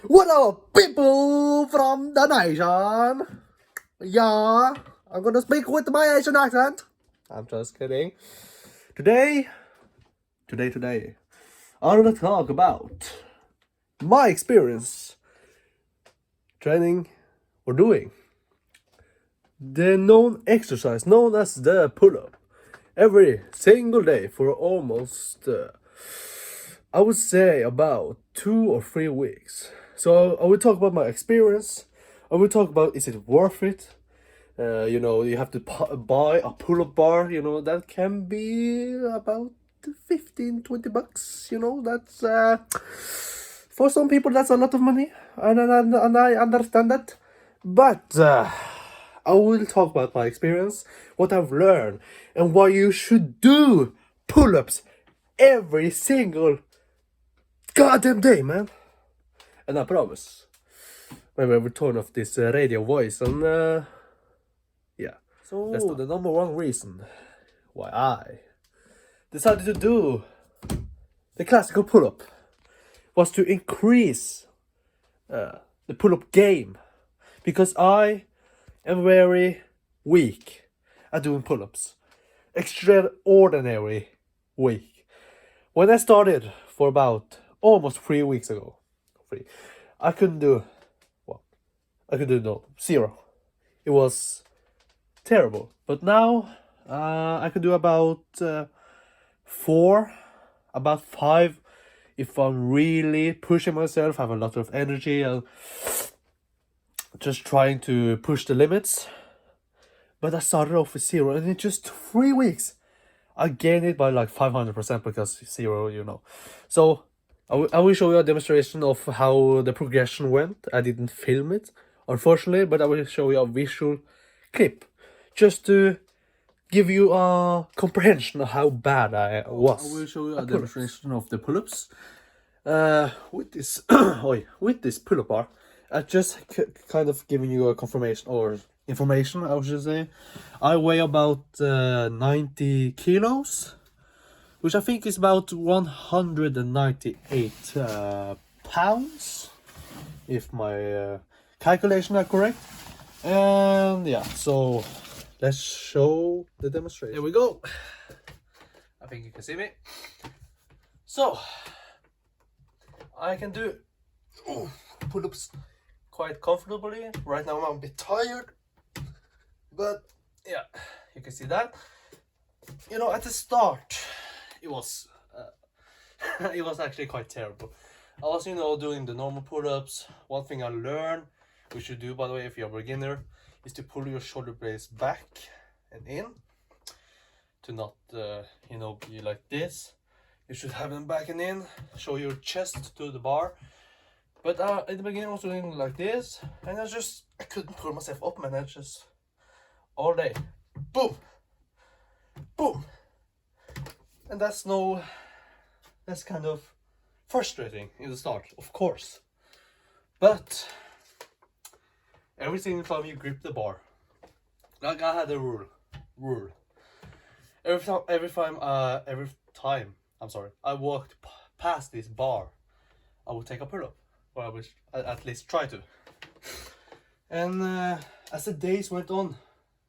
What up, people from the nation? Yeah, I'm gonna speak with my Asian accent. I'm just kidding. Today, I'm gonna talk about my experience training or doing the known exercise known as the pull-up every single day for almost I would say about 2 or 3 weeks. So I will talk about my experience. I will talk about is it worth it. You have to buy a pull-up bar. That can be about 15-20 bucks. That's for some people that's a lot of money, and I understand that. But I will talk about my experience, what I've learned, and why you should do pull-ups every single goddamn day, man. And I promise, maybe I will turn off this radio voice and yeah. So the number one reason why I decided to do the classical pull-up was to increase the pull-up game, because I am very weak at doing pull-ups, extraordinary weak. When I started for about almost 3 weeks ago, I couldn't do, zero. It was terrible. But now I can do about 4, about 5 if I'm really pushing myself, have a lot of energy, and just trying to push the limits. But I started off with 0, and in just 3 weeks, I gained it by like 500% because 0. So I will show you a demonstration of how the progression went. I didn't film it, unfortunately, but I will show you a visual clip just to give you a comprehension of how bad I was. I will show you a demonstration of the pull-ups with this with this pull-up bar. I just kind of giving you a confirmation or information, I should say. I weigh about 90 kilos, which I think is about 198 pounds, if my calculation are correct. And yeah, so let's show the demonstration. Here we go. I think you can see me. So I can do pull-ups quite comfortably. Right now I'm a bit tired, but yeah, you can see that. At the start it was it was actually quite terrible. I was doing the normal pull-ups. One thing I learned, we should do, by the way, if you're a beginner, is to pull your shoulder blades back and in, to not be like this. You should have them back and in, show your chest to the bar. But in the beginning I was doing like this, and I couldn't pull myself up, man. I just all day, boom, boom, and that's kind of frustrating in the start, of course. But every single time you grip the bar, like I had a rule. Every time I walked past this bar, I would take a pull-up, or I would at least try to. And as the days went on,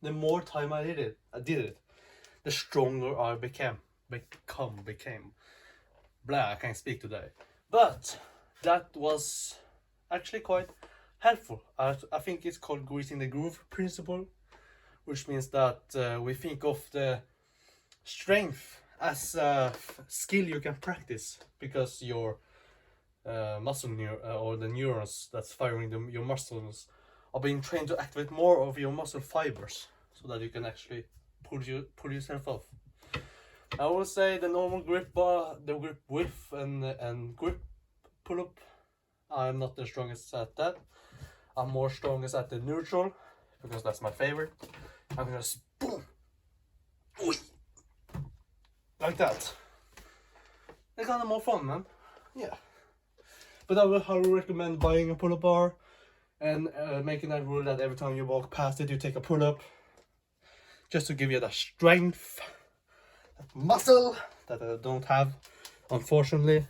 the more time I did it, the stronger I became. Blah, I can't speak today. But that was actually quite helpful. I think it's called greasing the groove principle, which means that we think of the strength as a skill you can practice, because your muscle or the neurons that's firing your muscles are being trained to activate more of your muscle fibers, so that you can actually pull yourself off. I will say the normal grip bar, the grip width and grip pull-up, I'm not the strongest at that. I'm more strongest at the neutral, because that's my favorite. I'm gonna boom, like that. It's kind of more fun, man. Yeah. But I would recommend buying a pull-up bar and making that rule that every time you walk past it, you take a pull-up, just to give you that strength, that muscle that I don't have, unfortunately.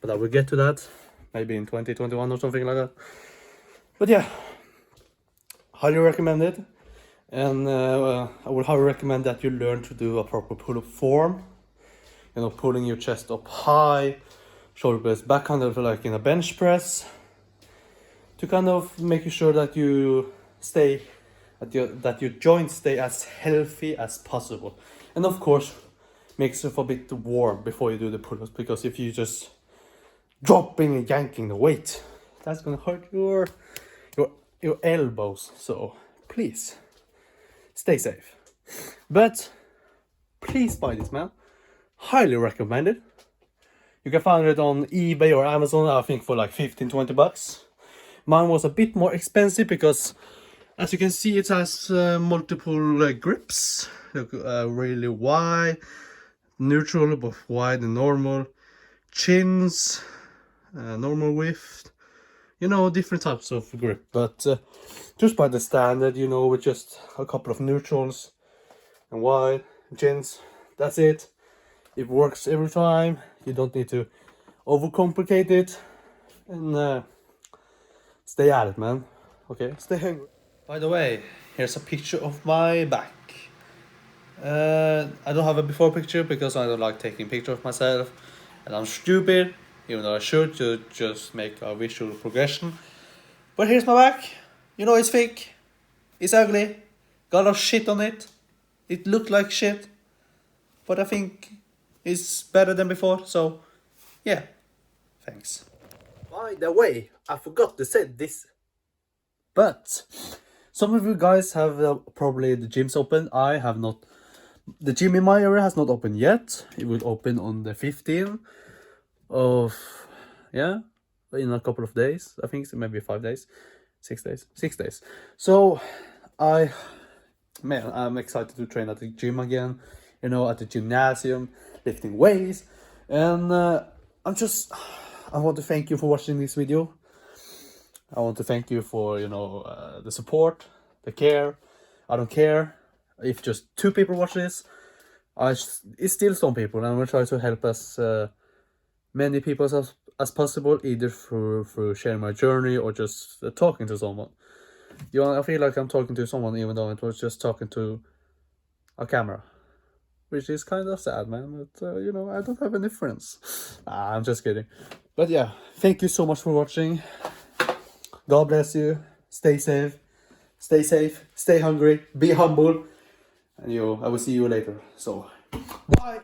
But I will get to that. maybe in 2021 or something like that. But yeah, highly recommend it. And I would highly recommend that you learn to do a proper pull-up form. You know, pulling your chest up high, shoulder blades back, kind of like in a bench press, to kind of make sure that you stay, that your joints stay as healthy as possible. And of course, make yourself a bit warm before you do the pull-ups, because if you just dropping and yanking the weight, that's gonna hurt your elbows. So please stay safe. But please buy this, man. Highly recommend it. You can find it on eBay or Amazon, I think, for like 15-20 bucks. Mine was a bit more expensive because, as you can see, it has multiple grips. Look, really wide, neutral, but wide and normal, chins, normal width, you know, different types of grip. But just by the standard, you know, with just a couple of neutrals and wide chins, that's it. It works every time. You don't need to overcomplicate it. And stay at it, man. Okay, stay hungry. By the way, here's a picture of my back. I don't have a before picture because I don't like taking pictures of myself, and I'm stupid, even though I should, to just make a visual progression. But here's my back. You know, it's fake, it's ugly, got a lot of shit on it. It looked like shit, but I think it's better than before, so yeah, thanks. By the way, I forgot to say this, but some of you guys have probably the gyms open. I have not. The gym in my area has not opened yet. It will open on the 15th of, yeah, in a couple of days. I think so, maybe 5 days, 6 days, 6 days. So I'm excited to train at the gym again, you know, at the gymnasium, lifting weights. And I want to thank you for watching this video. I want to thank you for, you know, the support, the care. I don't care if just 2 people watch this. It's still some people, and I'm gonna try to help as many people as possible, either through sharing my journey or just talking to someone. You know, I feel like I'm talking to someone even though it was just talking to a camera, which is kind of sad, man. But you know, I don't have any friends. I'm just kidding. But yeah, thank you so much for watching. God bless you. Stay safe, stay hungry, be humble, and I will see you later. So, bye.